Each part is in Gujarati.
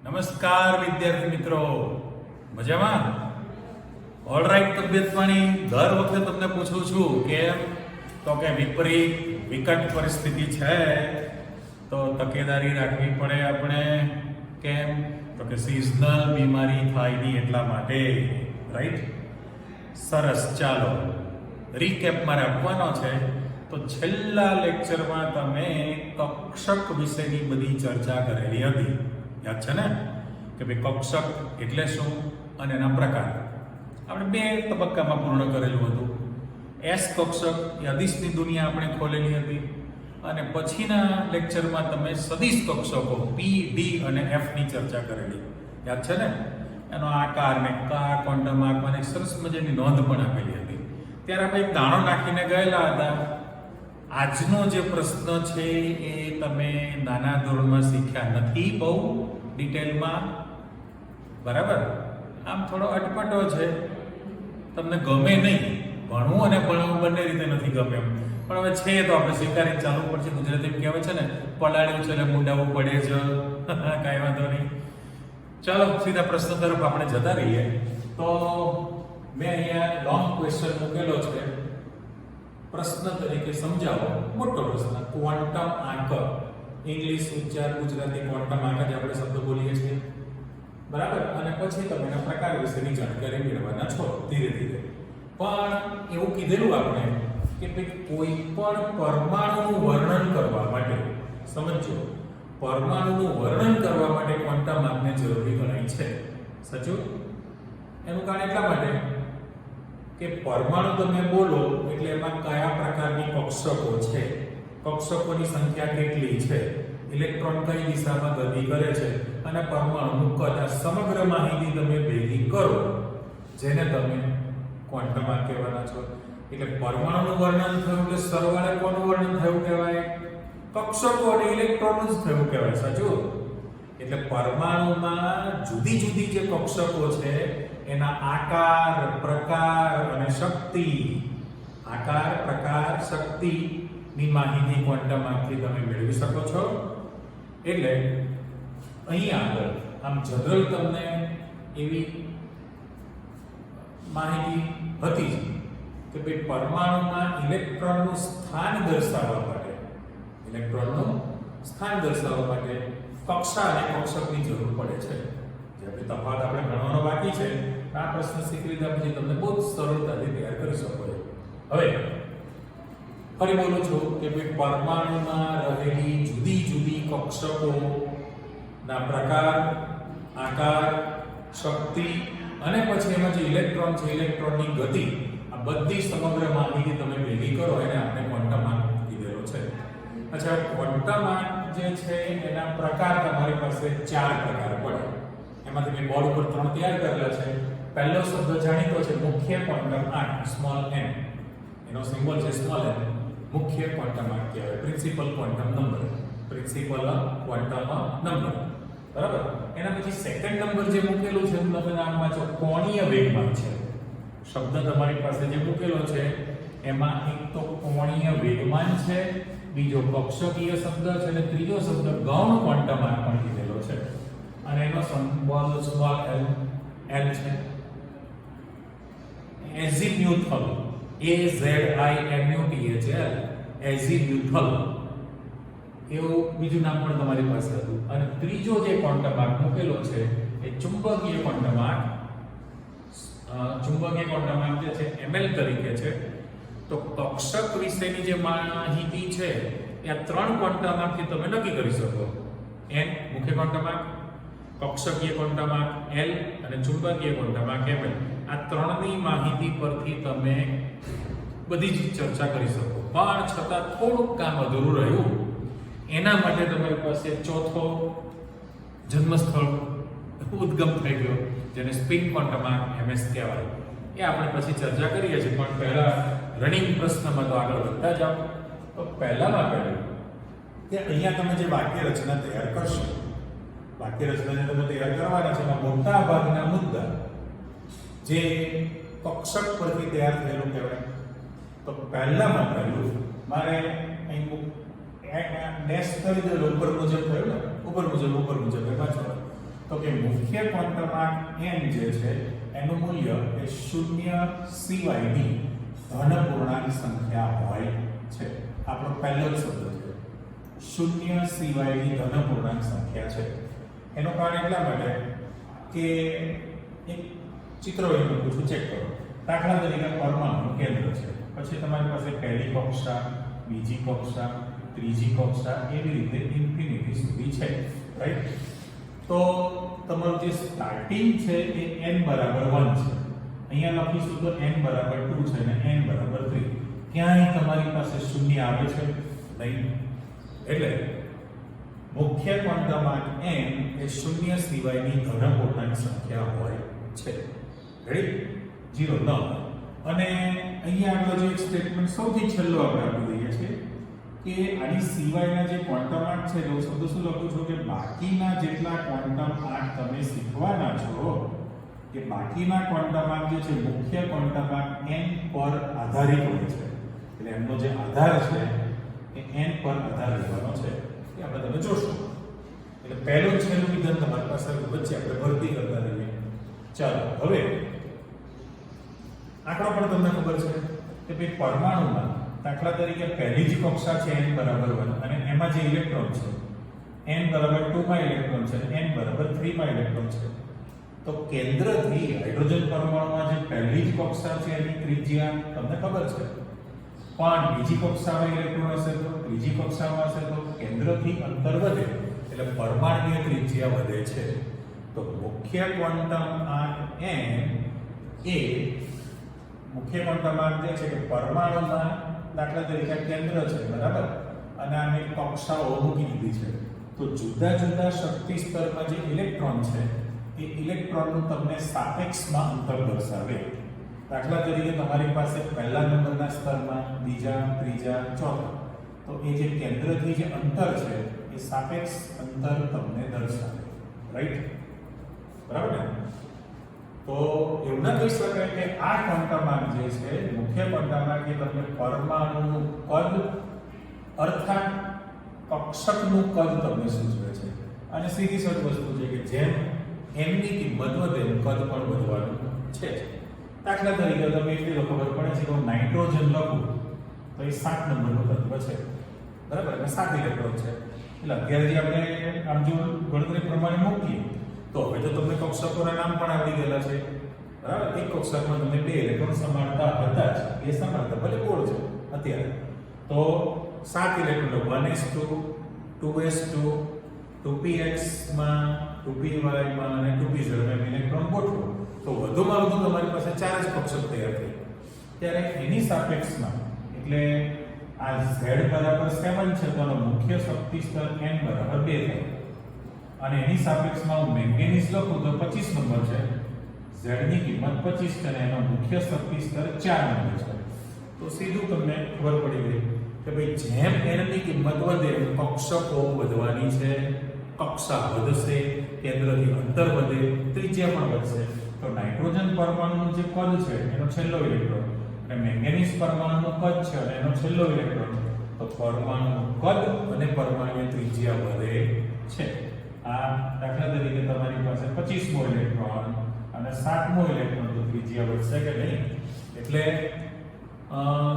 નમસ્કાર વિદ્યાર્થી મિત્રો, મજામાં? ઓલરાઈટ. તબિયત પાણી દર વખતે તમને પૂછું છું કેમ, તો કે વિપરીત વિકટ પરિસ્થિતિ છે તો તકેદારી રાખવી પડે આપણે. કેમ? તો કે સિઝનલ બીમારી થાય નહીં એટલા માટે. રાઈટ? સરસ. ચાલો રીકેપ મારે આપવાનો છે. તો છેલ્લા લેક્ચરમાં તમે કક્ષક વિશેની બધી ચર્ચા કરેલી હતી. યાદ છે ને કે ભાઈ કક્ષક એટલે શું અને એના પ્રકાર આપણે બે તબક્કામાં પૂર્ણ કરેલું હતું. એસ કક્ષક એ અદિશની દુનિયા આપણે ખોલેલી હતી અને પછીના લેક્ચરમાં તમે સદિશ કક્ષકો પી ડી અને એફ ની ચર્ચા કરેલી. યાદ છે ને? એનો આકાર ને ક્વોન્ટમ આંકમાં એક સરસ મજાની નોંધ પણ આપેલી હતી. ત્યારે આપણે એક દાણો નાખીને ગયેલા હતા. આજનો જે પ્રશ્ન છે એ તમે નાના ધોરણમાં શીખ્યા નથી બહુ ડિટેલમાં, બરાબર? આમ થોડો અટપટો છે, તમને ગમે નહીં. ભણવું અને ભણવું બંને રીતે નથી ગમે એમ, પણ હવે છે તો આપણે સ્વીકારી ચાલુ પડશે. ગુજરાતી કહેવાય છે ને, પલાળ્યું છે એટલે મુંડાવવું પડે છે. કાંઈ વાંધો નહીં. ચાલો સીધા પ્રશ્ન તરફ આપણે જતા રહીએ. તો મેં અહીંયા લોંગ ક્વેશ્ચન મૂકેલો છે. પ્રશ્ન તરીકે સમજાવો. મોટો પ્રશ્ન. ક્વોન્ટમ આંક, ઇંગ્લિશ ઉચ્ચાર, ગુજરાતી ક્વોન્ટમ આંક જ આપણે શબ્દ બોલીએ છીએ, બરાબર? અને પછી તમે એના પ્રકાર વિશેની જાણકારી મેળવવાના છો ધીરે ધીરે. પણ એવું કીધેલું આપણે કે ભાઈ કોઈ પણ પરમાણુનું વર્ણન કરવા માટે, સમજો, પરમાણુનું વર્ણન કરવા માટે ક્વોન્ટમ આંકને જરૂરી ગણાય છે. સાચું? એનું કારણ એટલા માટે કે પરમાણુ તમે બોલો એટલે એમાં કયા પ્રકારની કક્ષકો છે, કક્ષકોની સંખ્યા કેટલી છે, ઇલેક્ટ્રોન કઈ દિશામાં ગતિ કરે છે અને પરમાણુનું કદ, આ સમગ્ર માહિતી તમે ભેગી કરો જેને તમે ક્વોન્ટમ આંક કહેવાના છો. એટલે પરમાણુનું વર્ણન થયું એટલે સરવાળે કોનું વર્ણન થયું કહેવાય? કક્ષકો અને ઇલેક્ટ્રોનનું જ થયું કહેવાય. સાચું? એટલે પરમાણુમાં જુદી જુદી જે કક્ષકો છે એના આકાર, પ્રકાર અને શક્તિ, આકાર, પ્રકાર, શક્તિ ની માહિતી ક્વોન્ટમ આંકથી તમે મેળવી શકો છો. એટલે અહીં આગળ આમ જનરલ તમને એવી માહિતી હતી કે ભાઈ પરમાણુમાં ઇલેક્ટ્રોનનું સ્થાન દર્શાવવા માટે, ઇલેક્ટ્રોનનું સ્થાન દર્શાવવા માટે કક્ષા અને કક્ષકની જરૂર પડે છે. જે આપણે તફાવત આપણે ગણવાનો બાકી છે. આ પ્રશ્ન શીખી લીધા પછી તમને બહુ સરળતાથી તૈયાર કરી શકો છો. હવે ફરી બોલું છું કે ભાઈ પરમાણુમાં રહેલી જુદી જુદી કક્ષકો ના પ્રકાર, આકાર, શક્તિ અને પછી એમાં જે ઇલેક્ટ્રોન છે, ઇલેક્ટ્રોનની ગતિ, આ બધી સમગ્ર માહિતી તમે ભેગી કરો એને આપણે ક્વોન્ટમ આંક કીધેલો છે. અચ્છા, ક્વોન્ટમ આંક જે છે એના પ્રકાર તમારી પાસે 4 પ્રકાર પડે. એમાંથી મેં બોર્ડ ઉપર 3 તૈયાર કરેલા છે. પહેલો શબ્દ જાણીતો છે મુખ્ય ક્વોન્ટમ આંક, સ્મોલ m. એનો સિમ્બોલ છે સ્મોલ m. મુખ્ય ક્વોન્ટમ આંક કહેવાય, principal quantum number, principal quantum number, બરાબર? એના પછી સેકન્ડ નંબર જે મૂકેલું છે તમે નામ વાંચો, કોણીય વેગમાન છે. શબ્દ તમારી પાસે જે મૂકેલો છે એમાં એક તો કોણીય વેગમાન છે, બીજો કક્ષકીય શબ્દ છે અને ત્રીજો શબ્દ ગૌણ ક્વોન્ટમ આંક પણ કીધેલો છે. અને એનો સિમ્બોલ સ્મોલ l છે. એઝીમ્યુથલ, AZIMUTHL, એઝીમ્યુથલ એવું બીજું નામ પણ તમારી પાસે હતું. અને ત્રીજો જે ક્વોન્ટમ આંક મૂકેલો છે એ ચુંબકીય ક્વોન્ટમ આંક. ચુંબકીય ક્વોન્ટમ આંક જે છે ml તરીકે છે. તો કક્ષક વિશેની જે માહિતી છે એ આ 3 ક્વોન્ટમ આંકથી તમે નક્કી કરી શકો. n મુખ્ય ક્વોન્ટમ આંક, કક્ષકીય ક્વોન્ટમ આંક l અને ચુંબકીય ક્વોન્ટમ આંક ml. આ 3ની માહિતી પરથી તમે બધી જ ચર્ચા કરી શકો. પણ છતાં થોડુંક કામ અધૂરું રહ્યું. એના માટે તમારી પાસે ચોથો જન્મસ્થળ ઉદ્ગમ થઈ ગયો જેને સ્પિન ક્વોન્ટમ આંક ms કહેવાય. એ આપણે પછી ચર્ચા કરીએ છીએ. પણ પહેલા રનિંગ પ્રશ્નમાં તો આગળ વધતા જાઓ. તો પહેલામાં પહેલું કે અહીંયા તમે જે વાક્ય રચના તૈયાર કરશો, વાક્ય રચનાને તમે તૈયાર કરવાના છે એમાં મોટા ભાગના મુદ્દા જે કક્ષક પરથી તૈયાર થયેલું કહેવાય. તો પહેલામાં પહેલું મારે અહીં ડેશ કરી દે ઉપર મુજબ થયું ને, ઉપર મુજબ એમાં તો કે મુખ્ય ક્વોન્ટમાર્ક n જે છે એનું મૂલ્ય એ 0 સિવાયની ધન પૂર્ણાંક સંખ્યા હોય છે. આપણો પહેલો જ શબ્દ છે 0 સિવાયની ધન પૂર્ણાંક સંખ્યા છે. એનું કારણ એટલા માટે કે એક ચિત્ર અહીં મૂકું છું, ચેક કરો. દાખલા તરીકે પરમાણુ કેન્દ્ર છે, પછી તમારી પાસે પહેલી કક્ષા, બીજી કક્ષા, ત્રીજી કક્ષા, એવી રીતે ઇન્ફિનિટી સુધી છે, રાઈટ? તો તમારું જે સ્ટાર્ટિંગ છે એ n બરાબર 1 છે. અહીંયા લખીશું તો n બરાબર 2 છે અને n બરાબર 3. ક્યાંય તમારી પાસે શૂન્ય આવે છે નહીં. એટલે મુખ્ય ક્વોન્ટમાર્ક n એ 0 સિવાયની ધન પૂર્ણાંક સંખ્યા હોય છે. રેડી? 0 ન હોય. અને અહીંયા આગળ જે સ્ટેટમેન્ટ સૌથી છેલ્લો આપણે આપી દઈએ છીએ કે આની સિવાયના જે ક્વોન્ટમાર્ક છે એ શબ્દ શું લખું છું કે બાકીના જેટલા ક્વોન્ટમાર્ક તમે શીખવાના છો કે બાકીના ક્વોન્ટમાર્ક જે છે મુખ્ય ક્વોન્ટમાર્ક n પર આધારિત હોય છે. એટલે એમનો જે આધાર છે એ n પર આધાર લેવાનો છે. એ આપણે તમે જોશો. એટલે પહેલું છેલ્લું વિધાન તમારી પાસે વચ્ચે આપણે ભરતી કરતા રહીએ. ચાલો હવે આંકડો પણ તમને ખબર છે કે ભાઈ પરમાણુમાં દાખલા તરીકે પહેલી જ કક્ષા છે n બરાબર 1 અને એમાં જે ઇલેક્ટ્રોન છે n બરાબર 2 માં ઇલેક્ટ્રોન છે અને n બરાબર 3 માં ઇલેક્ટ્રોન છે. તો કેન્દ્રથી હાઇડ્રોજન પરમાણુમાં જે પહેલી જ કક્ષા છે એની ત્રિજ્યા તમને ખબર છે, પણ બીજી કક્ષામાં ઇલેક્ટ્રોન હશે તો ત્રીજી કક્ષામાં હશે તો કેન્દ્રથી અંતર વધે એટલે પરમાણુની ત્રિજ્યા વધે છે. તો મુખ્ય ક્વોન્ટમાર્ક n એ મુખ્ય ક્વોન્ટમાર્ક જે છે કે પરમાણુમાં દાખલા તરીકે કેન્દ્ર છે, બરાબર, અને આને કક્ષાઓ મૂકી દીધી છે. તો જુદા જુદા શક્તિ સ્તરમાં જે ઇલેક્ટ્રોન છે એ ઇલેક્ટ્રોનનું તમને સાપેક્ષમાં અંતર દર્શાવે. દાખલા તરીકે તમારી પાસે પહેલા નંબરના સ્તરમાં, બીજા, ત્રીજા, ચોથા, તો એ જે કેન્દ્રથી જે અંતર છે એ સાપેક્ષ અંતર તમને દર્શાવે, રાઈટ? બરાબર ને? તો એવું ના કહી શકાય કે આ ક્વોન્ટમાર્ક જે છે મુખ્ય ક્વોન્ટમાર્ક એ તમને પરમાણુનું કદ અર્થાત કક્ષકનું કદ તમને સૂચવે છે. અને સીધી સરળ વસ્તુ છે કે જેમ m ની કિંમત વધે એમ કદ પણ વધવાનું છે. દાખલા તરીકે તમે એટલી ખબર પડે છે કે હું નાઇટ્રોજન લખું તો એ 7 નંબરનું તત્વ છે, બરાબર, અને 7 ઇલેક્ટ્રોન છે. એટલે અત્યારે જે આપણે આમ જો ગણતરી પ્રમાણે મૂકીએ તો હવે તો તમને કક્ષકોના નામ પણ આવડી ગયેલા છે, બરાબર. એક કક્ષકમાં તમે 2 ઇલેક્ટ્રોન સમાણતા હતા જ, એ સમાણતા ભલે ગોળ છે અત્યારે, તો 7 ઇલેક્ટ્રોન 1s2 2s2 2px માં 2py માં અને 2pz માં ઇલેક્ટ્રોન ગોઠવો તો વધુમાં વધુ તમારી પાસે 4 જ કક્ષક તૈયાર થઈ. ત્યારે એની સાપેક્ષમાં એટલે આ z બરાબર 7 છે તો મુખ્ય શક્તિ સ્તર n બરાબર 2 થાય. અને એની સાપેક્ષમાં હું મેંગેનીઝ લખું તો 25 નંબર છે, z ની કિંમત 25 છે અને એનો મુખ્ય શક્તિ સ્તર 4 નંબર છે. તો સીધું તમને ખબર પડી ગઈ કે ભાઈ જેમ n ની કિંમત વધે એમ કક્ષકો વધવાની છે, કક્ષા વધશે, કેન્દ્રથી અંતર વધે, ત્રિજ્યા પણ વધશે. તો નાઇટ્રોજન પરમાણુનું જે કદ છે એનો છેલ્લો ઇલેક્ટ્રોન અને મેંગેનીઝ પરમાણુનું કદ છે અને એનો છેલ્લો ઇલેક્ટ્રોન, તો પરમાણુનું કદ અને પરમાણુની ત્રિજ્યા વધે છે. આ દાખલા તરીકે તમારી પાસે 25મો ઇલેક્ટ્રોન અને 7મો ઇલેક્ટ્રોન, તો ત્રિજ્યા વધશે કે નહીં? એટલે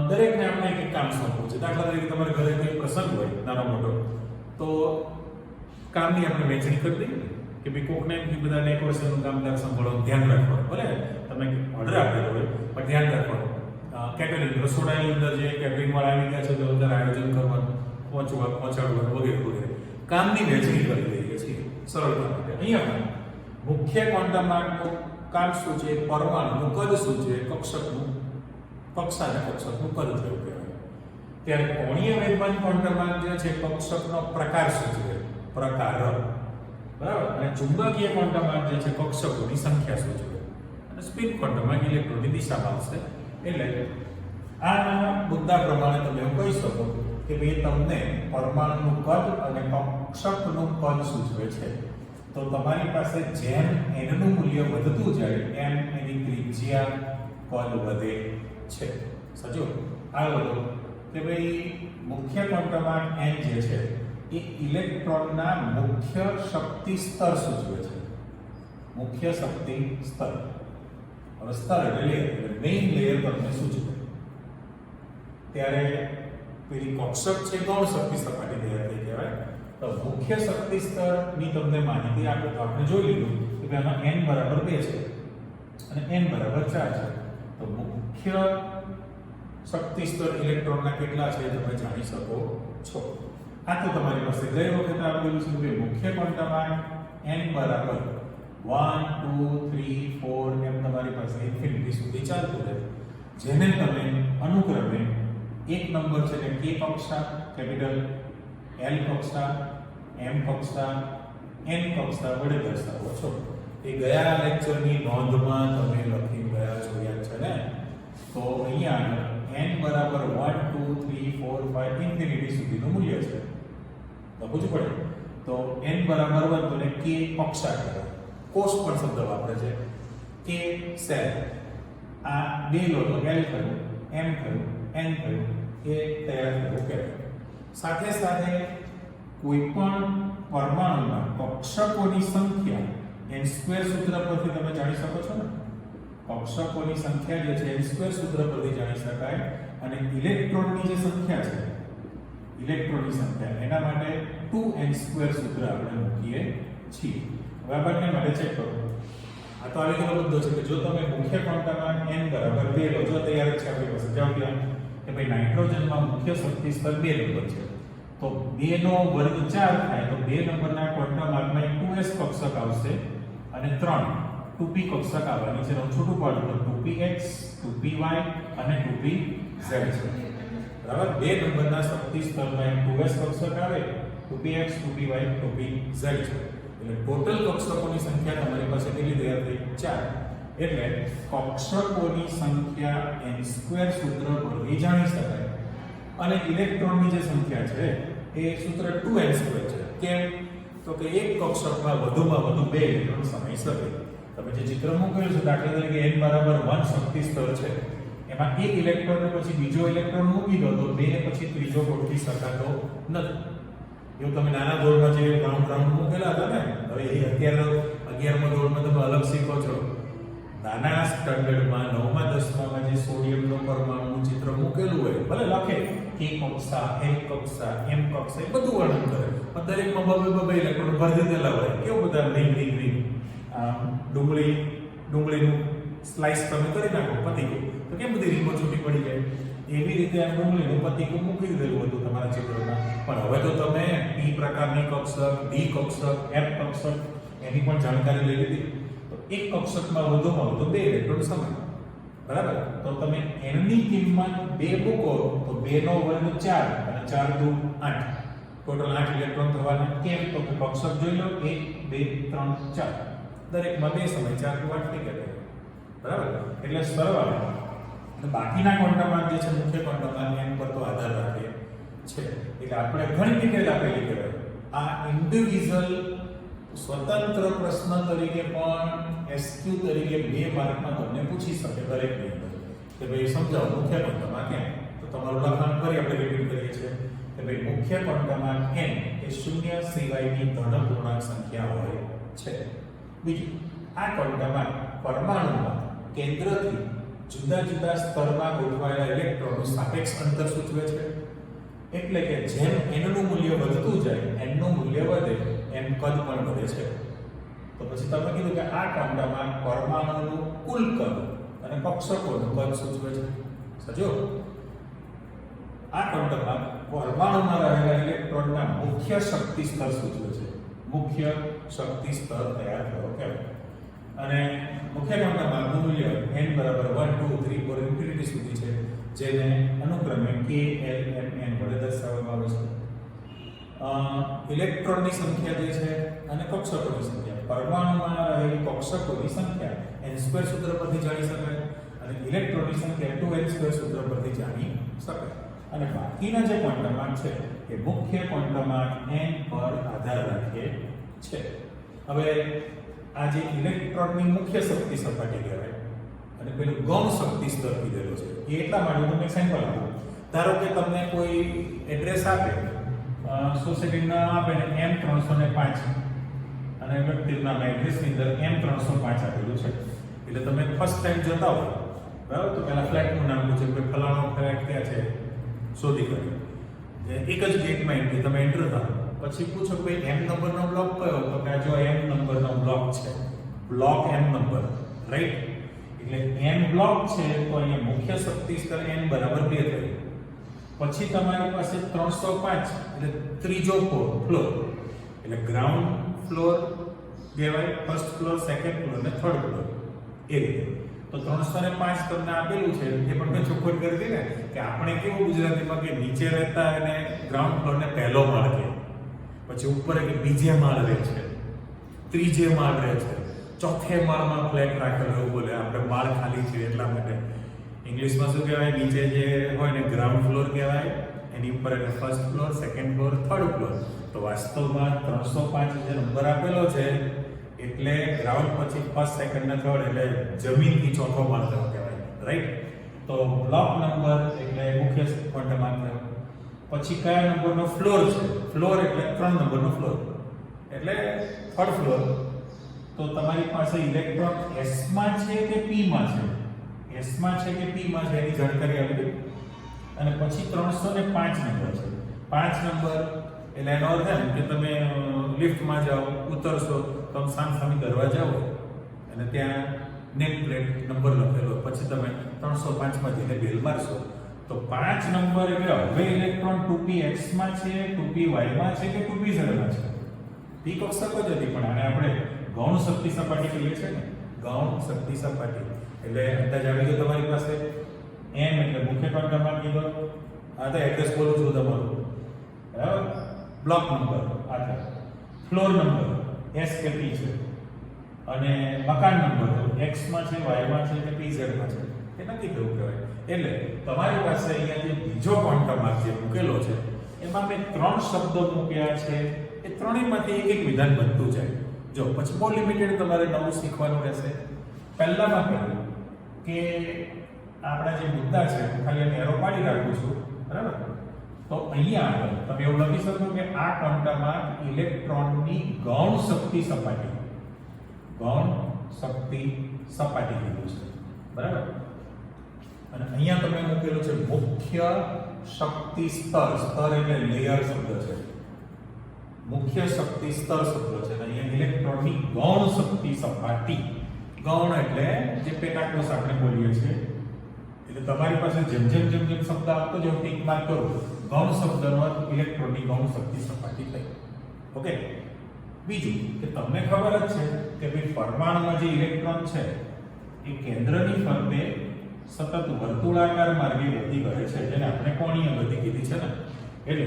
દરેકને આપણે એક કામ સોંપવું છે. દાખલા તરીકે તમારા ઘરે કોઈ પ્રસંગ હોય નાનો મોટો, તો કામની આપણે વહેંચણી કરી દઈએ કે ભાઈ કોકને એ બધા ડેકોરેશનનું કામ સંભાળવાનું ધ્યાન રાખવાનું, ભલે તમે ઓર્ડર આપેલો હોય પણ ધ્યાન રાખવાનું. કેટરિંગ રસોડાની અંદર જે કેટરિંગ વાળા આવી ગયા છે તો અંદર આયોજન કરવાનું, પહોંચાડવાનું વગેરે વગેરે કામની વહેંચણી કરી દઈએ છીએ સરળતા માટે. અહીંયા પણ મુખ્ય ક્વોન્ટમાર્કનું કામ શું છે, પરમાણુનું કદ શું છે, કક્ષકનું કક્ષાના કક્ષકનું કદ થયું કહેવાય. ત્યારે કોણીય વેગમાન ક્વોન્ટમાર્ક જે છે કક્ષકનો પ્રકાર સૂચવે, પ્રકાર, બરાબર. અને ચુંબકીય ક્વોન્ટમાર્ક જે છે કક્ષકોની સંખ્યા સૂચવે અને સ્પિન ક્વોન્ટમાર્ક ઇલેક્ટ્રોનની દિશામાં આવશે. એટલે આ મુદ્દા પ્રમાણે તમે એવું કહી શકો કે ભાઈ તમને પરમાણુનું કદ અને કક્ષકનું કદ સૂચવે છે. તો તમારી પાસે જેમ n નું મૂલ્ય વધતું જાય એમ એની ત્રિજ્યા કદ વધે છે. સમજો? આગળ કે ભાઈ મુખ્ય ક્વોન્ટમાર્ક n જે છે એ ઇલેક્ટ્રોનના મુખ્ય શક્તિ સ્તર સૂચવે છે. મુખ્ય શક્તિ સ્તર. હવે સ્તર એટલે લેયર, એટલે મેઇન લેયર તમને સૂચવે. ત્યારે પેલી કક્ષક છે ગૌણ શક્તિ સપાટી લેયર થઈ કહેવાય. તો મુખ્ય શક્તિ સ્તરની તમને માહિતી આપો તો આપણે જોઈ લીધું કે આમાં n બરાબર 2 છે અને n બરાબર 4 છે. તો મુખ્ય શક્તિ સ્તર ઇલેક્ટ્રોનના કેટલા છે તમે જાણી શકો છો. આ તો તમારી પાસે ગઈ વખતે આપેલું છે કે મુખ્ય ક્વોન્ટમમાં n બરાબર 1 2 3 4 એમ તમારી પાસે ઇન્ફિનિટી સુધી ચાલતું રહે, જેને તમે અનુક્રમે એક નંબર છે કે k કક્ષા કેપિટલ, l કક્ષા, m કક્ષા, n કક્ષા વડે દર્શાવો છો. એ ગયા લેક્ચરની નોંધમાં તમે લખી ગયા છો, યાદ છે ને? તો અહીંયા n બરાબર 1 2 3 4 5 ઇન્ફિનિટી સુધીનું મૂલ્ય છે. લખવું જ પડે. તો n બરાબર 1 તો ને k કક્ષા કહેવાય. કોષ પણ શબ્દ વાપરે છે. k cell. આ બે લો તો l થયું, m થયું, n થયું, એ તૈયાર થયું કહેવાય. સાથે સાથે કોઈ પણ પરમાણુમાં કક્ષકોની સંખ્યા n² સૂત્ર પરથી તમે જાણી શકો છો ને. કક્ષકોની સંખ્યા જે છે n² સૂત્ર પરથી જાણી શકાય. અને ઇલેક્ટ્રોનની જે સંખ્યા છે, ઇલેક્ટ્રોનની સંખ્યા, એના માટે 2n² સૂત્ર આપણે મૂકીએ છીએ. હવે આ બંને માટે ચેક કરો. આ તો આવી ગયો મુદ્દો છે કે જો તમે મુખ્ય ક્વોન્ટમમાં n બરાબર 2 લો, જો તૈયાર છે આપણી પાસે, જાઓ ત્યાં કે ભાઈ નાઇટ્રોજનમાં મુખ્ય શક્તિ સ્તર 2 નંબર છે, તો 2 નો વર્ગ 4 થાય તો 2 નંબરના ક્વોન્ટમ આર્કમાં 2s કક્ષક આવશે અને 3 2p કક્ષક આવવાની છે. છૂટું પાડું તો 2px 2py અને 2pz છે. બરાબર. 2 નંબરના શક્તિ સ્તરમાં 2s કક્ષક આવે, 2px 2py 2pz છે. એટલે ટોટલ કક્ષકોની સંખ્યા તમારી પાસે કેટલી તૈયાર થઈ? 4. એટલે કક્ષકોની સંખ્યા n² સૂત્ર પરથી જાણી શકાય. અને ઇલેક્ટ્રોનની જે સંખ્યા છે એ સૂત્ર 2n² છે. કેમ? તો કે એક કક્ષકમાં વધુમાં વધુ 2 ઇલેક્ટ્રોન સમાઈ શકે. તમે જે ચિત્ર મૂકેલું છે, દાખલા તરીકે n બરાબર 1 શક્તિ સ્તર છે, એમાં એક ઇલેક્ટ્રોન ને પછી બીજો ઇલેક્ટ્રોન મૂકી દો તો 2 ને પછી ત્રીજો ગોઠવી શકાતો નથી. એવું તમે નાના ધોરણમાં જે રાઉન્ડ મૂકેલા હતા ને, હવે એ અત્યારે 11મા ધોરણમાં તમે અલગ શીખો છો. નાના સ્ટાન્ડર્ડમાં 9મા 10મામાં જે સોડિયમનો પરમાણુનું ચિત્ર મૂકેલું હોય, ભલે લખે k કક્ષા, l કક્ષા, m કક્ષા, એ બધું વર્ણન કરે, પણ દરેકમાં બબે ઇલેક્ટ્રોન ભરી દીધેલા હોય. કેવું બધા રિંગ ડુંગળીનું સ્લાઇસ તમે કરી નાખો પતીકું, તો કેમ બધી રીંગો છૂટી પડી જાય? એવી રીતે આ ડુંગળીનું પતીકું મૂકી દીધેલું હતું તમારા ચિત્રમાં. પણ હવે તો તમે p પ્રકારની કક્ષક, d કક્ષક, f કક્ષક એની પણ જાણકારી લઈ લીધી. તો એક કક્ષકમાં વધુમાં વધુ 2 ઇલેક્ટ્રોન સમાય. બરાબર. તો તમે n ની કિંમત 2 મૂકો તો 2 નો વર્ગ 4 અને 4 દુ 8, ટોટલ 8 ઇલેક્ટ્રોન થવાના. કેમ? તો કે કક્ષક જોઈ લો, 1 2 3 4, દરેકમાં 2 સમય 4 દુ 8 થઈ ગયા. બરાબર. એટલે સરવાળો અને બાકીના ક્વોન્ટમમાં જે છે મુખ્ય ક્વોન્ટમમાં n પર તો આધાર રાખે છે. એટલે આપણે ઘણી ડિટેલ આપેલી કહેવાય. આ ઇન્ડિવિડ્યુઅલ સ્વતંત્ર પ્રશ્ન તરીકે પણ SQ તરીકે 2 માર્કમાં તમને પૂછી શકે દરેકની અંદર કે ભાઈ સમજાવો મુખ્ય ક્વોન્ટમમાં કેમ. તો તમારું લખાણ ફરી આપણે રિપીટ કરીએ છીએ કે ભાઈ મુખ્ય ક્વોન્ટમમાં n એ 0 સિવાયની ધન પૂર્ણાંક સંખ્યા હોય છે. બીજું, આ ક્વોન્ટમમાં પરમાણુમાં કેન્દ્રથી જુદા જુદા સ્તરમાં ગોઠવાયેલા ઇલેક્ટ્રોનનું સાપેક્ષ અંતર સૂચવે છે. એટલે કે જેમ n નું મૂલ્ય વધતું જાય, n નું મૂલ્ય વધે એમ કદ પણ વધે છે. તો પછી તમે કીધું કે આ ક્વોન્ટમમાં પરમાણુનું કુલ કદ અને કક્ષકોનું કદ સૂચવે છે. સમજો? આ ક્વોન્ટમમાં પરમાણુમાં રહેલા ઇલેક્ટ્રોનના મુખ્ય શક્તિ સ્તર સૂચવે છે. મુખ્ય શક્તિ સ્તર તૈયાર થયો કહેવાય. અને મુખ્ય ક્વોન્ટમમાં મૂલ્ય n બરાબર 1 2 3 4 ઇન્ફિનિટી સુધી છે, જેને અનુક્રમે k l m n વડે દર્શાવવામાં આવે છે. ઇલેક્ટ્રોનની સંખ્યા જે છે અને કક્ષકોની સંખ્યા, પરમાણુમાં રહેલી કક્ષકોની સંખ્યા n² સૂત્ર પરથી જાણી શકાય અને ઇલેક્ટ્રોનની સંખ્યા 2n² સૂત્ર પરથી જાણી શકાય. અને બાકીના જે ક્વોન્ટમમાં છે એ મુખ્ય ક્વોન્ટમમાં n પર આધાર રાખે છે. હવે આ જે ઇલેક્ટ્રોનની મુખ્ય શક્તિ સપાટી કહેવાય અને પેલું ગૌણ શક્તિ સ્તર કીધેલો છે, એ એટલા માટે તમને સેમ્પલ આપું. ધારો કે તમને કોઈ એડ્રેસ આપે, સોસાયટીનું નામ આપે ને M305 અને વ્યક્તિના એડ્રેસની અંદર M305 આપેલું છે. એટલે તમે ફર્સ્ટ ટાઈમ જતા હો બરાબર તો પહેલા ફ્લેટનું નામ પૂછે કે ફલાણો ફ્લેટ ક્યાં છે શોધી કાઢો. એક જ ગેટમાં એન્ટ્રી તમે એન્ટર થાઓ પછી પૂછો કે ભાઈ M નંબરનો બ્લોક કયો તો કે જો M નંબરનો બ્લોક છે બ્લોક M નંબર રાઈટ. એટલે M બ્લોક છે તો અહીંયા મુખ્ય શક્તિ સ્તર N બરાબર 2 થયું. પછી તમારી પાસે 305 એટલે ત્રીજો ફ્લોર એટલે ગ્રાઉન્ડ ફ્લોર કહેવાય ફર્સ્ટ ફ્લોર સેકન્ડ ફ્લોર અને થર્ડ ફ્લોર એ રીતે. તો 305 તમને આપેલું છે એ પણ મેં ચોખ્ખું કરી દીધી ને કે આપણે કેવું ગુજરાતીમાં કે નીચે રહેતા અને ગ્રાઉન્ડ ફ્લોરને પહેલો માળ કહે, પછી ઉપર કે બીજે માળ રહે છે, ત્રીજે માળ રહે છે, ચોથે માળમાં ફ્લેટ રાખેલો એવું બોલે આપણે માળ ખાલી છે એટલા માટે. ઇંગ્લિશમાં શું કહેવાય નીચે જે હોય ને ગ્રાઉન્ડ ફ્લોર કહેવાય, એની ઉપર એટલે first floor second floor third floor. તો વાસ્તવમાં 305 જે નંબર આપેલો છે એટલે ગ્રાઉન્ડ પછી ફર્સ્ટ સેકન્ડ ને થર્ડ એટલે જમીનથી ચોથો માળ કહેવાય રાઈટ. તો બ્લોક નંબર એટલે મુખ્ય ક્વોન્ટમ આંકડો. પછી કયા નંબરનો ફ્લોર છે ફ્લોર એટલે 3 નંબરનો ફ્લોર એટલે થર્ડ ફ્લોર. તો તમારી પાસે ઇલેક્ટ્રોન S માં છે કે P માં છે, S માં છે કે P માં છે એની જાણકારી આપી દે. અને પછી 305 નંબર છે. 5 નંબર એટલે એનો અર્થ એમ કે તમે લિફ્ટમાં જાઓ ઉતરશો તો સામે દરવાજા હોય અને ત્યાં નેમ પ્લેટ નંબર લખેલો પછી તમે 305 માં જઈને બેલ મારશો તો 5 નંબર એટલે હવે ઇલેક્ટ્રોન 2p x માં છે 2p y માં છે કે 2p z માં છે. p કક્ષક જ હતી પણ આને આપણે ગૌણ શક્તિ સપાટી કહીએ છીએ ને ગૌણ શક્તિ સપાટી. એટલે અંદાજ આવી ગયો તમારી પાસે. m એટલે મુખ્ય ક્વોન્ટમ કીધો. આ તો એડ્રેસ બોલું છું તમારું બરાબર. બ્લોક નંબર આ છે, ફ્લોર નંબર S કે P છે અને મકાન નંબર x માં છે y માં છે કે pz માં છે એ નક્કી કરવું કહેવાય. એટલે તમારી પાસે અહીંયા જે બીજો ક્વોન્ટમ આંક જે મૂકેલો છે એમાં મેં 3 શબ્દો મૂક્યા છે. એ ત્રણેયમાંથી એક વિધાન બનતું જાય. જો પછી બહુ લિમિટેડ તમારે નવું શીખવાનું રહેશે. પહેલામાં પહેલું કે આપણા જે મુદ્દા છે ખાલી એને એરો પાડી રાખું છું બરાબર. તો અહીંયા આગળ તમે એવું લખી શકો કે આ ક્વોન્ટમમાં ઇલેક્ટ્રોનની ગૌણ શક્તિ સપાટી કીધું છે બરાબર. અને અહીંયા તમે મૂકેલું છે મુખ્ય શક્તિ સ્તર. સ્તર એટલે લેયર શબ્દ છે. મુખ્ય શક્તિ સ્તર શબ્દ છે અને અહીંયા ઇલેક્ટ્રોનની ગૌણ શક્તિ સપાટી. ગૌણ એટલે જે પેટાકોષ આપણે બોલીએ છીએ. એટલે તમારી પાસે જેમ શબ્દ આવતો જો ટીક માર્ક કરો ગૌણ શબ્દનો અર્થ ઇલેક્ટ્રોનની ગૌણ શક્તિ સપાટી થઈ. ઓકે. બીજું કે તમને ખબર જ છે કે ભાઈ પરમાણુમાં જે ઇલેક્ટ્રોન છે એ કેન્દ્રની ફરતે સતત વર્તુળાકાર માર્ગે ગતિ કરે છે જેને આપણે કોણીય ગતિ કીધી છે ને. એટલે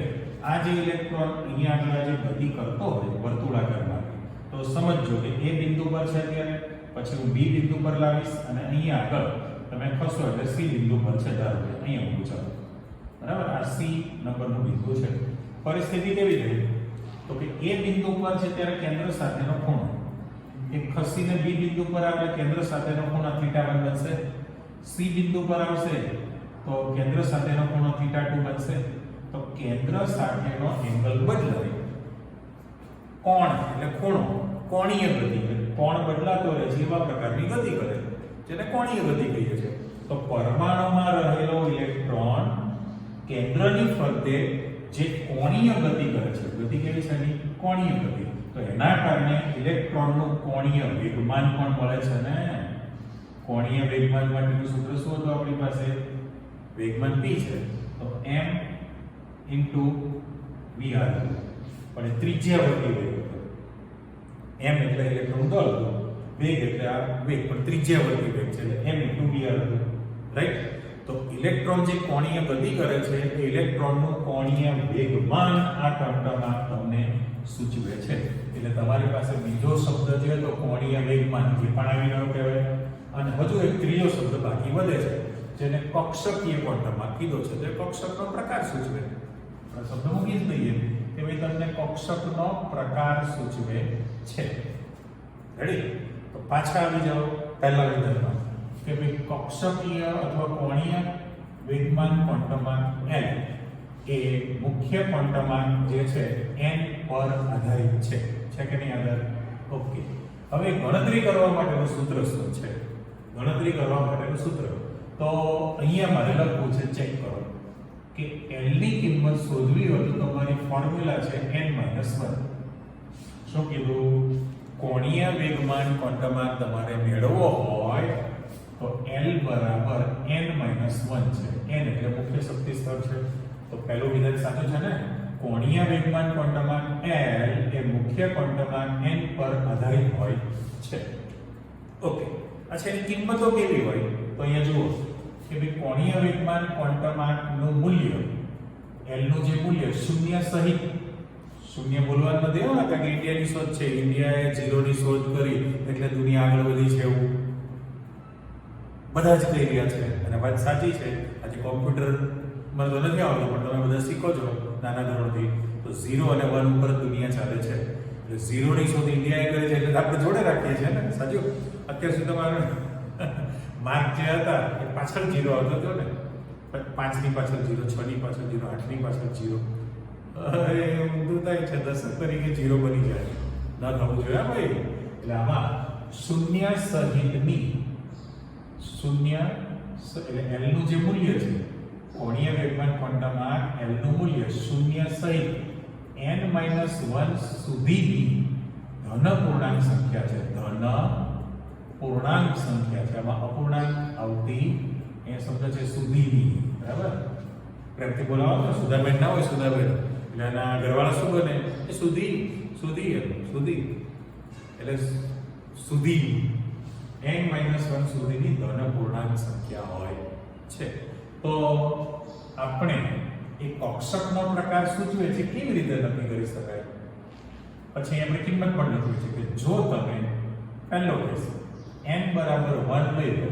આ જે ઇલેક્ટ્રોન અહીંયા આગળ જે ગતિ કરતો હોય વર્તુળાકાર માર્ગે તો સમજો કે એ બિંદુ પર છે અત્યારે, પછી હું બી બિંદુ પર લાવીશ અને અહીંયા આગળ તમે ખસો એટલે સી બિંદુ પર છે ધારો કે અહીંયા ઊભું ચાલો બરાબર. આ સી નંબરનું બિંદુ છે. પરિસ્થિતિ કેવી રહી તો કે એ બિંદુ પર છે ત્યારે કેન્દ્ર સાથેનો ખૂણો એ ખસીને બી બિંદુ પર આવે કેન્દ્ર સાથેનો ખૂણો θ1 બનશે. સી બિંદુ પર આવશે તો કેન્દ્ર સાથેનો ખૂણો θ2 બનશે. તો કેન્દ્ર સાથેનો એંગલ બદલાય. કોણ એટલે ખૂણો, કોણીય ગતિ. કોણ બદલાતો રહે છે એવા પ્રકારની ગતિ કરે જેને કોણીય ગતિ કહીએ છીએ. તો પરમાણુમાં રહેલો ઇલેક્ટ્રોન કેન્દ્રની ફરતે જે કોણીય ગતિ કરે છે, ગતિ કેવી છે એની કોણીય ગતિ, તો એના કારણે ઇલેક્ટ્રોનનું કોણીય વેગમાન પણ મળે છે ને. કોણીય વેગમાન માટેનું સૂત્ર શું હતું આપણી પાસે? વેગમાન p છે તો m vr પણ ત્રિજ્યાવર્તી વેગ હતો. m એટલે ઇલેક્ટ્રોન દળ હતું, વેગ એટલે આ વેગ પણ ત્રિજ્યાવર્તી વેગ છે એટલે m vr હતું રાઈટ. તો ઇલેક્ટ્રોન જે કોણીય ગતિ કરે છે એ ઇલેક્ટ્રોનનું કોણીય વેગમાન આ ક્વોન્ટમમાં તમને સૂચવે છે. એટલે તમારી પાસે બીજો શબ્દ છે તો કોણીય વેગમાન જે પણ આવી રહ્યો કહેવાય. અને હજુ એક ત્રીજો શબ્દ બાકી વધે છે જેને કક્ષકીય ક્વોન્ટમમાં કીધો છે. તો કક્ષકનો પ્રકાર સૂચવે. શબ્દ મૂકી જ દઈએ કે ભાઈ તમને કક્ષકનો પ્રકાર સૂચવે છે. રેડી? તો પાછા આવી જાઓ પહેલા વિધાનમાં કે ભાઈ કક્ષકીય અથવા કોણીય વેગમાન ક્વોન્ટમમાં L એ મુખ્ય ક્વોન્ટમાંક જે છે n પર આધારિત છે કે નહીં આધાર? ઓકે, હવે ગણતરી કરવા માટેનું સૂત્ર શું છે? ગણતરી કરવા માટેનું સૂત્ર તો અહીંયા મારે લખવું છે, ચેક કરો કે L ની કિંમત શોધવી હોય તો તમારી ફોર્મ્યુલા છે n-1. શું કીધું? કોણીય વેગમાન ક્વોન્ટમાર્ક તમારે મેળવવો હોય તો L બરાબર n-1 છે. n એટલે મુખ્ય શક્તિ સ્તર છે. તો પહેલું વિધાન સાચું છે ને? કોણીય વેગમાન ક્વોન્ટમાર્ક L એ મુખ્ય ક્વોન્ટમાર્ક n પર આધારિત હોય છે. ઓકે, અચ્છા એની કિંમતો કેવી હોય? તો અહીંયા જુઓ કે ભાઈ કોણીય વેગમાન ક્વોન્ટમાર્કનું મૂલ્ય L નું જે મૂલ્ય શૂન્ય સહિત, શૂન્ય બોલવાનું નથી હો, કારણ કે ઇન્ડિયાની શોધ છે, ઇન્ડિયાએ 0 ની શોધ કરી એટલે દુનિયા આગળ વધી છે એવું બધા જ કહી રહ્યા છે. અને વાત સાચી છે. આજે કોમ્પ્યુટર મને તો નથી આવડતું પણ તમે બધા શીખો છો નાના ધોરણથી, તો 0 અને 1 ઉપર દુનિયા ચાલે છે. એટલે 0 ની શોધ ઇન્ડિયાએ કરી છે એટલે આપણે જોડે રાખીએ છીએ ને. સાચું? અત્યાર સુધી તમારે માર્ક જે હતા એ પાછળ 0 આવતો હતો ને, 5 ની પાછળ 0, 6 ની પાછળ 0, 8 ની પાછળ 0. અરે ઊંધું થાય છે, દશક તરીકે 0 બની જાય. ન થવું જોઈએ ભાઈ. એટલે આમાં શૂન્ય સહિતની, શૂન્ય એટલે L નું જે મૂલ્ય છે, કોણીય વેગમાન ક્વોન્ટમાર્ક L નું મૂલ્ય શૂન્ય સહિત n-1 સુધીની ધન પૂર્ણાંક સંખ્યા છે. ધન પૂર્ણાંક સંખ્યા છે. આમાં અપૂર્ણાંક આવતી એ શબ્દ છે સુધીની. બરાબર? પ્રેમથી બોલાવો ને, સુધાબેન ના હોય સુધાબેન, એટલે એના ઘરવાળા શું બને? એ સુધી, સુધી એટલે સુધી n-1 સુધીની ધન પૂર્ણાંક સંખ્યા હોય છે. તો આપણે એક કક્ષકનો પ્રકાર સૂચવે છે, કેવી રીતે નક્કી કરી શકાય? પછી આપણે કિંમત પણ લખવી છે કે જો તમે પહેલો કેસ n બરાબર 1 લઈ લો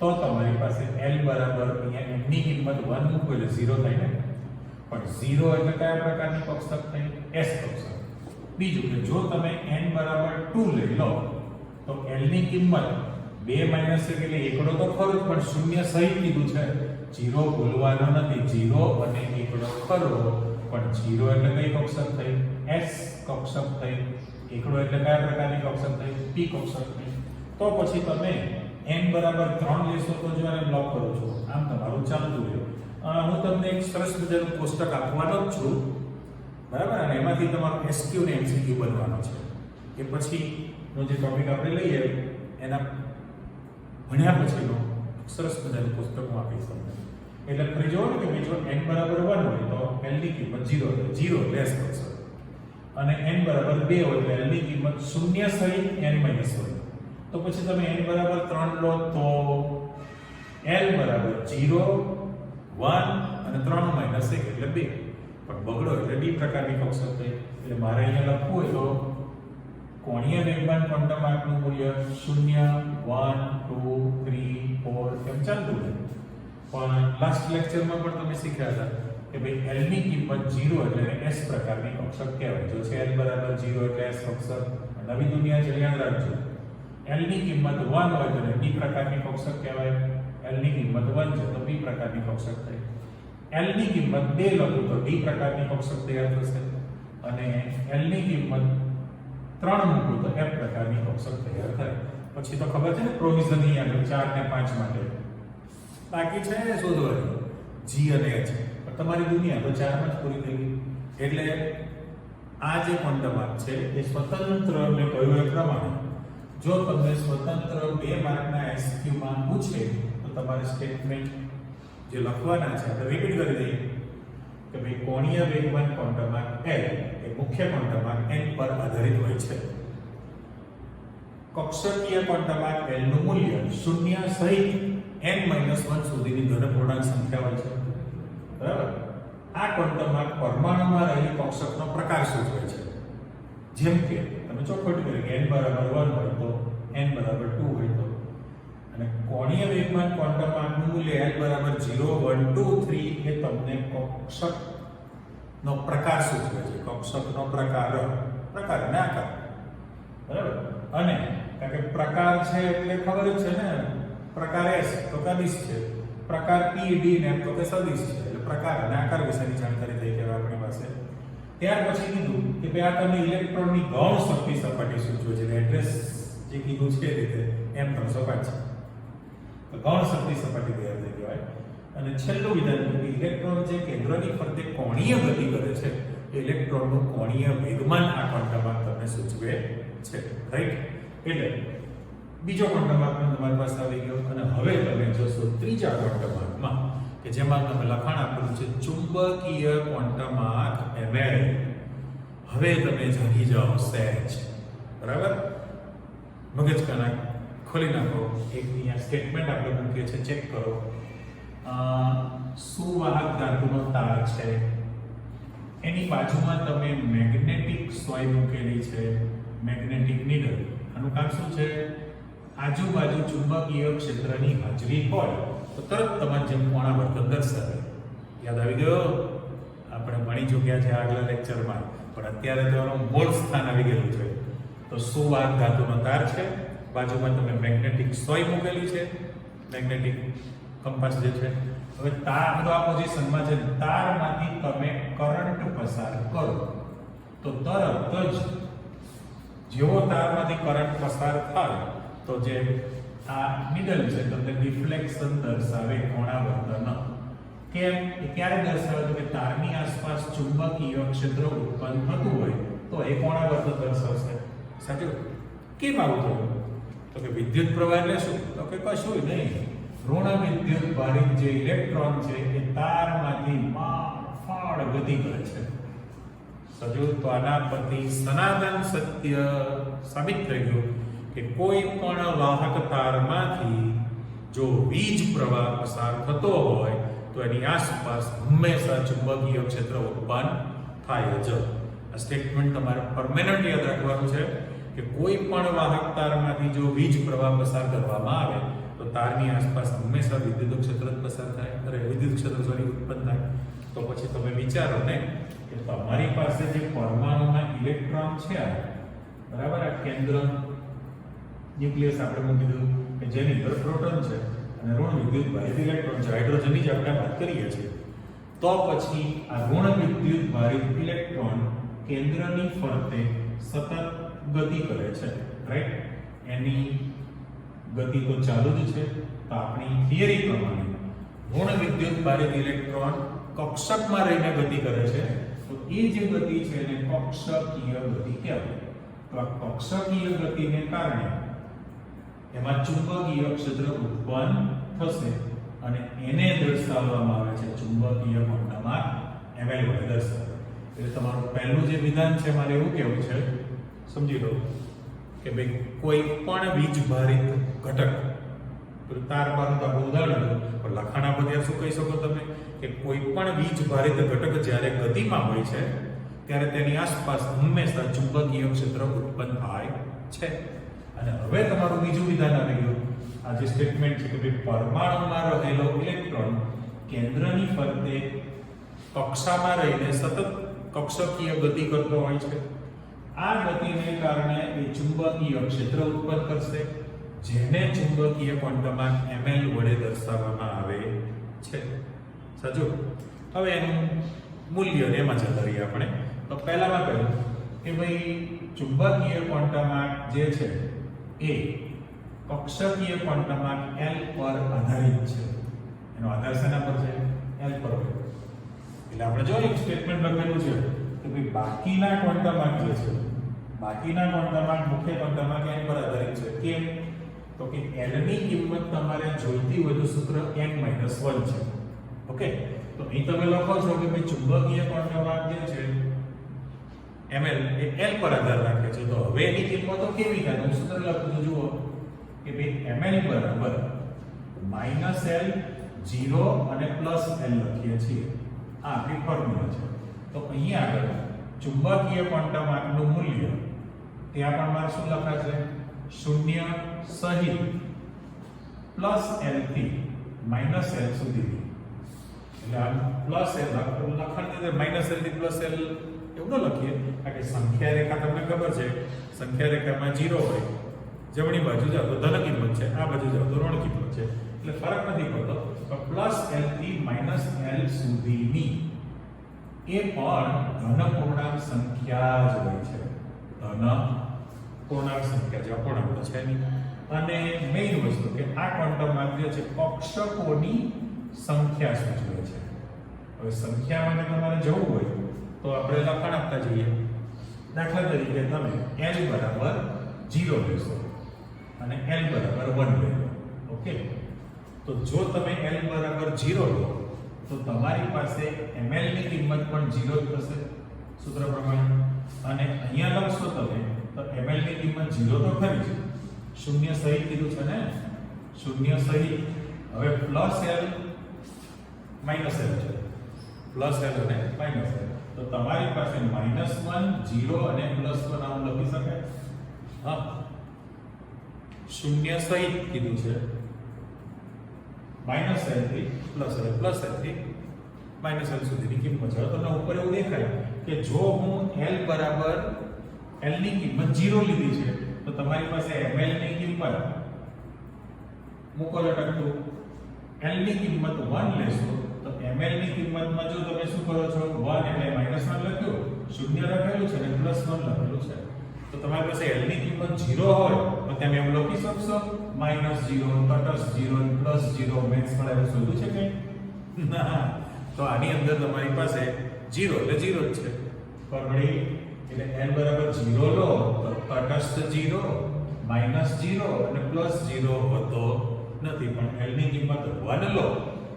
તો તમારી પાસે L બરાબર અહીંયા n ની કિંમત 1 મૂકો એટલે 0 થાય ને. પણ 0 એટલે કયા પ્રકારની કક્ષક થઈ? S કક્ષક. બીજું કે જો તમે n બરાબર 2 લઈ લો તો L ની કિંમત 2 માઈનસ 1 એટલે એકડો તો ખરો જ, પણ શૂન્ય સહિત કીધું છે, 0 ભૂલવાનો નથી. 0 અને એકડો ખરો, પણ 0 એટલે કઈ કક્ષક થઈ? S કક્ષક થઈ. એકડો એટલે કયા પ્રકારની કક્ષક થઈ? P કક્ષક થઈ. તો પછી તમે n બરાબર 3 લેશો તો જો આને બ્લોક કરો છો, આમ તમારું ચાલતું રહ્યું. હું તમને એક સરસ મજાનું કોષ્ટક આપવાનો જ છું, બરાબર? અને એમાંથી તમારો SQ ને MCQ બનવાનો છે. કે પછીનો જે ટોપિક આપણે લઈએ એના ભણ્યા પછીનો સરસ મજાનું પુસ્તક હું આપીશ તમને. એટલે ફરી જોવો ને કે જો n બરાબર 1 હોય તો L ની કિંમત 0 થાય, 0 લેસ કરશો. અને n બરાબર 2 હોય તો L ની કિંમત 0 સહિત n-1. તો પછી તમે n બરાબર 3 લો તો L બરાબર 0, 1 અને 3 માઈનસ 1 એટલે 2. પણ બગડો એટલે D પ્રકારની કક્ષક થઈ. એટલે મારે અહીંયા લખવું હોય તો કોણીય વેગમાન ક્વોન્ટમાર્કનું મૂલ્ય 0, 1, 2, 3, 4 એમ ચાલતું રહે. પણ લાસ્ટ લેક્ચરમાં પણ તમે શીખ્યા હતા કે ભાઈ L ની કિંમત 0 એટલે S પ્રકારની કક્ષક કહેવાય. જો છે L બરાબર 0 એટલે S કક્ષક. નવી દુનિયા છે, યાદ રાખજો. L ની કિંમત 1 હોય તો D પ્રકારની કક્ષક કહેવાય. L ની કિંમત 1 છે તો B પ્રકારની કક્ષક થઈ. L ની કિંમત 2 લખો તો D પ્રકારની કક્ષક તૈયાર થશે. અને L ની કિંમત 3 મૂકો તો F પ્રકારની કક્ષક તૈયાર થાય. પછી તો ખબર છે ને પ્રોવિઝન ની આગળ 4 ને 5 માટે બાકી છે શોધવાની G અને H. પણ તમારી દુનિયા તો 4 માં જ પૂરી થઈ ગઈ. એટલે આ જે ક્વોન્ટમાર્ક છે એ સ્વતંત્ર મેં કહ્યું એ પ્રમાણે જો તમને સ્વતંત્ર 2 માર્કના SQ માં પૂછે તો તમારે સ્ટેટમેન્ટ જે લખવાના છે આપણે રિપીટ કરી દઈએ કે ભાઈ કોણીય વેગમાન ક્વોન્ટમાર્ક L એ મુખ્ય ક્વોન્ટમાર્ક n પર આધારિત હોય છે. કક્ષકીય ક્વોન્ટમાર્ક L નું મૂલ્ય 0 સહિત n-1 સુધીની ધન પૂર્ણાંક સંખ્યા હોય છે. બરાબર? આ ક્વોન્ટમાર્ક પરમાણુમાં રહેલી કક્ષકનો પ્રકાર સૂચવે છે. જેમ કે તમે ચોખવટ કરી કે n બરાબર 1 હોય તો n બરાબર 2 હોય તો, અને કોણીય વેગમાન ક્વોન્ટમાર્કનું મૂલ્ય l બરાબર 0, 1, 2, 3 એ તમને કક્ષકનો પ્રકાર સૂચવે છે. કક્ષકનો પ્રકાર અને આકાર. બરાબર? અને કારણ કે પ્રકાર છે એટલે ખબર જ છે ને, પ્રકાર S તો સદિશ છે, પ્રકાર P, D ને તો કે સદિશ છે. એટલે પ્રકાર અને આકાર વિશેની જાણકારી થઈ ગઈ આપણી પાસે. ત્યાર પછી કીધું કે ભાઈ આ તમને ઇલેક્ટ્રોનની ગૌણ શક્તિ સપાટી સૂચવે છે. એડ્રેસ જે કીધું છે એ રીતે m3 સપાટી છે. તો ગૌણ શક્તિ સપાટી તૈયાર થઈ કહેવાય. અને છેલ્લું વિધાન કે ઇલેક્ટ્રોન જે કેન્દ્રની ફરતે કોણીય ગતિ કરે છે ઇલેક્ટ્રોનનું કોણીય વેગમાન આ ક્વોન્ટમ તમને સૂચવે છે. રાઈટ? એટલે બીજો ક્વોન્ટમ તમારી પાસે આવી ગયો. અને હવે તમે જોશો ત્રીજા ક્વોન્ટમ કે જેમાં તમે લખાણ આપેલું છે ચુંબકીય ક્વોન્ટમ ml. હવે તમે જાણી જાઓ સહેજ. બરાબર? મગજ કાના ખોલી નાખો. એક અહીંયા સ્ટેટમેન્ટ આપણે મૂકીએ છીએ, ચેક કરો. સુવાહક ધાતુનો તાર છે, એની બાજુમાં તમે મેગ્નેટિક સોય મૂકેલી છે, મેગ્નેટિક નીડલ. આનું કામ શું છે? આજુબાજુ ચુંબકીય ક્ષેત્રની હાજરી હોય તો તરત તમારે જેમ કોણાવર્તન દર્શાવે. યાદ આવી ગયો? આપણે ભણી ચૂક્યા છે આગલા લેક્ચરમાં, પણ અત્યારે તો એનું મૂળ સ્થાન આવી ગયેલું છે. તો સુવાહક ધાતુનો તાર છે, બાજુમાં તમે મેગ્નેટિક સોય મૂકેલી છે, મેગ્નેટિક કંપાસ જે છે. હવે તાર આ પોઝિશનમાં છે, તારમાંથી તમે કરંટ પસાર કરો તો તરત જ જેવો તારમાંથી કરંટ પસાર થાય તો જે આ નીડલ છે તમને ડિફ્લેક્શન દર્શાવે, કોણાવર્તન. કેમ? એ ક્યારે દર્શાવે? તો કે તારની આસપાસ ચુંબકીય ક્ષેત્ર ઉત્પન્ન થતું હોય તો એ કોણાવર્તન દર્શાવશે. સાચું? કેમ આવું થયું? તો કે વિદ્યુત પ્રવાહ એટલે શું? તો કે કશું નહીં, ઋણ વિદ્યુત ભારિત જે ઇલેક્ટ્રોન છે એ તારમાંથી ફાળ ગતિ કરે છે. સજુ તો આના પરથી સનાતન સત્ય સાબિત થઈ ગયું કે કોઈ પણ વાહક તારમાંથી જો વીજ પ્રવાહ પસાર થતો હોય તો એની આસપાસ હંમેશા ચુંબકીય ક્ષેત્ર ઉત્પન્ન થાય જ. આ સ્ટેટમેન્ટ તમારે પરમેનન્ટ યાદ રાખવાનું છે કે કોઈ પણ વાહક તારમાંથી જો વીજ પ્રવાહ પસાર કરવામાં આવે તો તારની આસપાસ હંમેશા વિદ્યુત ક્ષેત્ર જ પસાર થાય, વિદ્યુત ક્ષેત્ર ઉત્પન્ન થાય. તો પછી તમે વિચારો ને કે તમારી પાસે જે પરમાણુમાં ઇલેક્ટ્રોન છે, બરાબર, આ કેન્દ્ર ન્યુક્લિયસ આપણે મૂકી દીધું કે જેની અંદર પ્રોટોન છે અને ઋણ વિદ્યુત ભારિત ઇલેક્ટ્રોન છે, હાઇડ્રોજનની જ આપણે વાત કરીએ છીએ. તો પછી આ ઋણ વિદ્યુત ભારિત ઇલેક્ટ્રોન કેન્દ્રની ફરતે સતત ગતિ કરે છે. રાઈટ? એની ગતિ તો ચાલુ જ છે. તો આપણી થિયરી પ્રમાણે ઋણ વિદ્યુત ભારિત ઇલેક્ટ્રોન કક્ષકમાં રહીને ગતિ કરે છે. તો એ જે ગતિ છે એને કક્ષકીય ગતિ કહેવાય. તો આ કક્ષકીય ગતિને કારણે એમાં ચુંબકીય ક્ષેત્ર ઉત્પન્ન થશે અને એને દર્શાવવામાં આવે છે ચુંબકીય ક્વોન્ટમ ml વડે દર્શાવે. એટલે તમારું પહેલું જે વિધાન છે મારે એવું કહેવું છે, સમજી લો કે ભાઈ કોઈ પણ વીજ ભારિત ઘટક, તાર બારનું આપણે ઉદાહરણ લીધું, પણ લખાણા બધા શું કહી શકો તમે કે કોઈ પણ વીજ ભારિત ઘટક જ્યારે ગતિમાં હોય છે ત્યારે તેની આસપાસ હંમેશા ચુંબકીય ક્ષેત્ર ઉત્પન્ન થાય છે. અને હવે તમારું બીજું વિધાન આવી ગયું. આ જે સ્ટેટમેન્ટ છે કે ભાઈ પરમાણુમાં રહેલો ઇલેક્ટ્રોન કેન્દ્રની ફરતે કક્ષામાં રહીને સતત કક્ષકીય ગતિ કરતો હોય છે. આ ગતિને કારણે એ ચુંબકીય ક્ષેત્ર ઉત્પન્ન કરશે જેને ચુંબકીય ક્વોન્ટમ ml વડે દર્શાવવામાં આવે છે. સાચું? હવે એનું મૂલ્ય એમાં જતા રહીએ આપણે. તો પહેલામાં કહ્યું કે ભાઈ ચુંબકીય ક્વોન્ટમ જે છે એ કક્ષકીય ક્વોન્ટમ L પર આધારિત છે. એનો આધાર શેના પર છે? L પર. એટલે આપણે જો એક સ્ટેટમેન્ટ લખેલું છે કે ભાઈ બાકીના ક્વોન્ટમ જે છે, બાકીના ક્વોન્ટમ મુખ્ય ક્વોન્ટમ N પર આધારિત છે. કેમ? તો કે L ની કિંમત તમારે જોઈતી હોય તો સૂત્ર n - 1 છે. ઓકે? તો અહીં તમે લખો છો કે ભાઈ ચુંબકીય ક્વોન્ટમ જે છે ml એ L પર આધાર રાખે છે. તો હવે એની કિંમતો કેવી થાય? હું સૂત્ર લખું છું, જુઓ કે ભાઈ ml બરાબર -L 0 અને +L લખીએ છીએ. આ આપણી ફોર્મ્યુલા છે. તો અહીંયા આગળ ચુંબકીય ક્વોન્ટમ નું મૂલ્ય ત્યાં પણ મારે શું લખાશે? 0 સહિત +L થી -L સુધી. એટલે આ +L લખાણ દે -L થી +L એવું ન લખીએ કારણ કે સંખ્યા રેખા તમને ખબર છે, સંખ્યા રેખામાં 0 હોય, જમણી બાજુ જાવ તો ધન કિંમત છે, આ બાજુ જાવ તો ઋણ કિંમત છે, એટલે ફરક નથી પડતો. પણ +L થી -L સુધીની એ પણ ધન પૂર્ણાંક સંખ્યા જ હોય છે, ધન પૂર્ણાંક સંખ્યા જે અપૂર્ણાંક તો છે નહીં. અને મેઇન વસ્તુ કે આ ક્વોન્ટમ માર્ક જે છે કક્ષકોની સંખ્યા સૂચવે છે. હવે સંખ્યા માટે તમારે જવું હોય તો આપણે લખાણ આપતા જઈએ. દાખલા તરીકે તમે l બરાબર 0 લેશો અને l બરાબર 1 લેશો. ઓકે, તો જો તમે l બરાબર 0 લો તો તમારી પાસે ml ની કિંમત પણ 0 જ થશે સૂત્ર પ્રમાણે. અને અહીંયા લખશો તમે તો ml ની કિંમત 0 તો ખરી છે, શૂન્ય સહિત કીધું છે ને, શૂન્ય સહિત. હવે પ્લસ l માઈનસ l છે, પ્લસ l અને માઈનસ l, તો તમારી પાસે -1 0 અને +1 આમ લખી શકાય. હા, શૂન્ય સહિત કીધું છે, માઈનસ l થી પ્લસ l, પ્લસ l થી માઈનસ l સુધીની કિંમત છે. તમને ઉપર એવું દેખાય કે જો હું l બરાબર l ની કિંમત 0 લીધી છે તો તમારી પાસે ml ની કિંમત મૂકો લટકતું, l ની કિંમત 1 લેશો તો ml ની કિંમતમાં જો તમે શું કરો છો 1 એટલે -1 લખ્યું, શૂન્ય લખેલું છે અને +1 લખેલું છે, તો તમારી પાસે l ની કિંમત 0 હોય તો તમે એમ લખી શકશો -0 તટસ્થ 0 +0 મેક્સ મળે એવું શોધ્યું છે કે ના. તો આની અંદર તમારી પાસે 0 એટલે 0 જ છે. પકડી એટલે l બરાબર 0 લો તો તટસ્થ 0 -0 અને +0 હોતો નથી, પણ l ની કિંમત 1 લો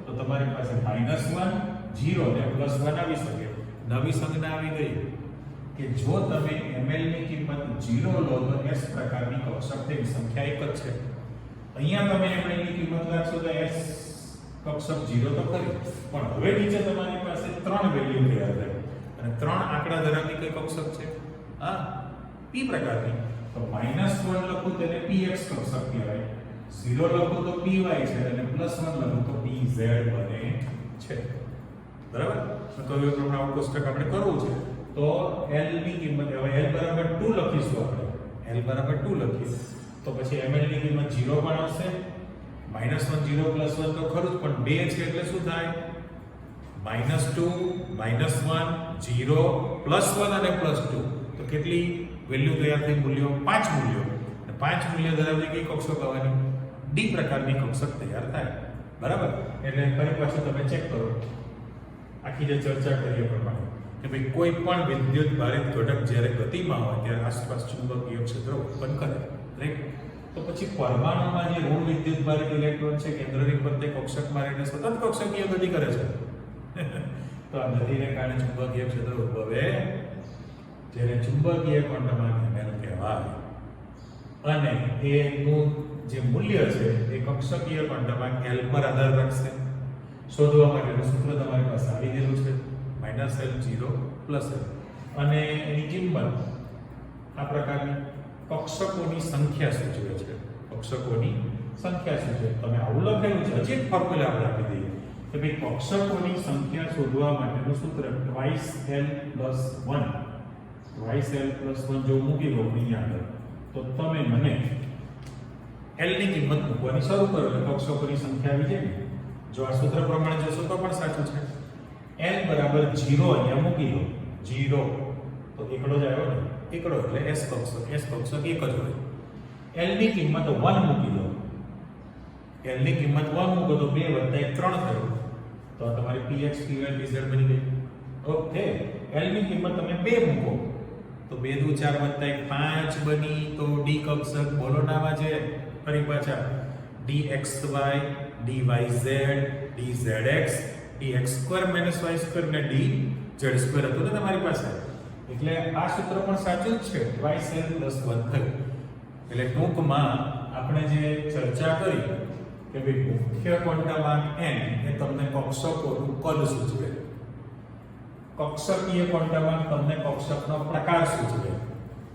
તો તમારી પાસે -1 0 અને +1 આવી શકે. નવી સંજ્ઞા આવી ગઈ કે જો તમે ml ની કિંમત 0 લો તો s પ્રકારની કક્ષકની સંખ્યા એક જ છે. અહીંયા તમે ml ની કિંમત રાખશો તો s કક્ષક 0 તો ખરી, પણ હવે નીચે તમારી પાસે 3 વેલ્યુ તૈયાર થાય અને 3 આંકડા ધરાવતી કઈ કક્ષક છે? હા, p પ્રકારની. તો -1 લખું તેને px કક્ષક કહેવાય, 0 લખું તો py છે અને +1 લખું તો pz બને છે. બરાબર? તો કહ્યું એ પ્રમાણે આવું કોષ્ટક આપણે કરવું છે. તો l ની કિંમત હવે l બરાબર 2 લખીશું આપણે, l બરાબર 2 લખીએ તો પછી ml ની કિંમત 0 પણ આવશે, -1 0 +1 તો ખરું જ, પણ 2 છે એટલે શું થાય? -2 -1 0 +1 અને +2, તો કેટલી વેલ્યુ તૈયાર થઈ? મૂલ્યો 5 મૂલ્યો, અને 5 મૂલ્ય ધરાવતી કઈ કક્ષક આવવાની? ડી પ્રકારની કક્ષક તૈયાર થાય. બરાબર? એટલે ફરી પાછું તમે ચેક કરો આખી જે ચર્ચા કરીએ પ્રમાણે કે ભાઈ કોઈ પણ વિદ્યુત ભારિત ઘટક જ્યારે ગતિમાં હોય ત્યારે આસપાસ ચુંબકીય ક્ષેત્ર ઉત્પન્ન કરે, રાઈટ? તો પછી પરમાણુમાં જે ઋણ વિદ્યુત ભારિત ઇલેક્ટ્રોન છે કેન્દ્રની ફરતે કક્ષકમાં રહીને સતત કક્ષકીય ગતિ કરે છે. તો આ ગતિને કારણે ચુંબકીય ક્ષેત્ર ઉદ્ભવે, જેને ચુંબકીય ક્વોન્ટમ ml કહેવાય. અને એનું જે મૂલ્ય છે એ કક્ષકીય ક્વોન્ટમ l પર આધાર રાખશે. શોધવા માટેનું સૂત્ર તમારી પાસે આવી ગયેલું છે, -l0 +l, અને એની કિંમત આ પ્રકારની કક્ષકોની સંખ્યા સૂચવે છે. કક્ષકોની સંખ્યા સૂચવે. તમે આવું લખેલું છે, હજી એક ફોર્મ્યુલા આપણે આપી દઈએ કે ભાઈ કક્ષકોની સંખ્યા શોધવા માટેનું સૂત્ર twice l + 1, twice l + 1 જો મૂકી દો અહીંયા આગળ તો તમે મને l ની કિંમત મૂકવાની શરૂ કરો એટલે કક્ષકોની સંખ્યા આવી જાય. જો આ સૂત્ર પ્રમાણે જશો તો પણ સાચું છે. l બરાબર 0 અહીંયા મૂકી દો, 0 તો એકડો જ આવ્યો ને, એકડો એટલે s કક્ષક એક જ હોય. l ની કિંમત 1 મૂકી દો, l ની કિંમત 1 મૂકો તો 2 + 1 3 થયું, તો આ તમારી px py pz બની ગઈ. ઓકે, l ની કિંમત તમે 2 મૂકો તો 2 × 4 + 1 5 બની. તો d કક્ષક બોલો નામાં છે ફરી પાછા dxy dyz dzx dx² - y² ને dz² હતું ને તમારી પાસે, એટલે આ સૂત્ર પણ સાચું જ છે, twice l + 1 થયું. એટલે ટૂંકમાં આપણે જે ચર્ચા કરી કે ભાઈ મુખ્ય ક્વોન્ટમ n એ તમને કક્ષકોનું કદ સૂચવે, કક્ષકીય ક્વોન્ટમ તમને કક્ષકનો પ્રકાર સૂચવે,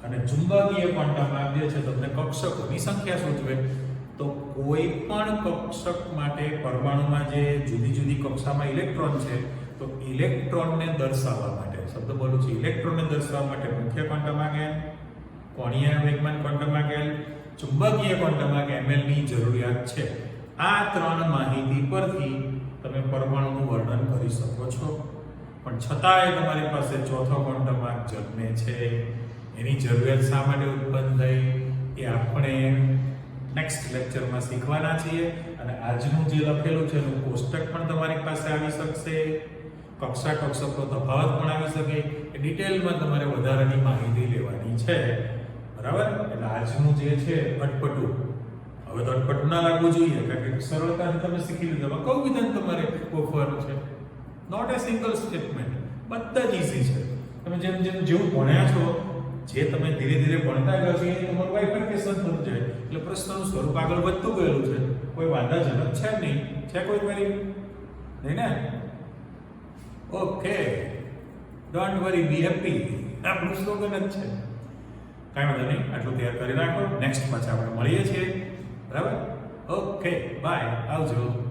અને ચુંબકીય ક્વોન્ટમ જે છે તમને કક્ષકોની સંખ્યા સૂચવે. તો કોઈ પણ કક્ષક માટે પરમાણુમાં જે જુદી જુદી કક્ષામાં ઇલેક્ટ્રોન છે તો ઇલેક્ટ્રોનને દર્શાવવા માટે, શબ્દ બોલું છું, ઇલેક્ટ્રોનને દર્શાવવા માટે મુખ્ય ક્વોન્ટમ આંક, કોણીય વેગમાન ક્વોન્ટમ આંક, ચુંબકીય ક્વોન્ટમ આંક ml ની જરૂરિયાત છે. આ 3 માહિતી પરથી તમે પરમાણુનું વર્ણન કરી શકો છો, પણ છતાંય તમારી પાસે ચોથો ક્વોન્ટમ આંક જન્મે છે, એની જરૂરિયાત શા માટે ઉત્પન્ન થઈ એ આપણે નેક્સ્ટ લેક્ચરમાં શીખવાના છીએ. અને આજનું જે લખેલું છે એનું કોષ્ટક પણ તમારી પાસે આવી શકશે, કક્ષા કક્ષકનો તફાવત પણ આવી શકે. એ ડિટેલમાં તમારે વધારાની માહિતી લેવાની છે, બરાબર? એટલે આજનું જે છે અટપટું, હવે તો અટપટું ના લાગવું જોઈએ, કારણ કે સરળતાથી તમે શીખી લીધું. હવે કયું વિધાન તમારે ગોખવાનું છે? નોટ એ સિંગલ સ્ટેટમેન્ટ, બધા જ ઈઝી છે. તમે જેમ જેમ જેવું ભણ્યા છો, જે તમે ધીરે ધીરે ભણતા ગયા છો એ તમારું બાયફર્કેશન થતું જાય, એટલે પ્રશ્નનું સ્વરૂપ આગળ વધતું ગયેલું છે. કોઈ વાંધાજનક છે નહીં, છે કોઈ ક્વેરી? નહીં ને? Okay, don't worry, B happy, આપણું સ્લોગન જ છે. કાંઈ વાંધો નહીં, આટલું તૈયાર કરી રાખો. નેક્સ્ટ પાછા આપણે મળીએ છીએ, બરાબર? ઓકે, બાય, આવજો.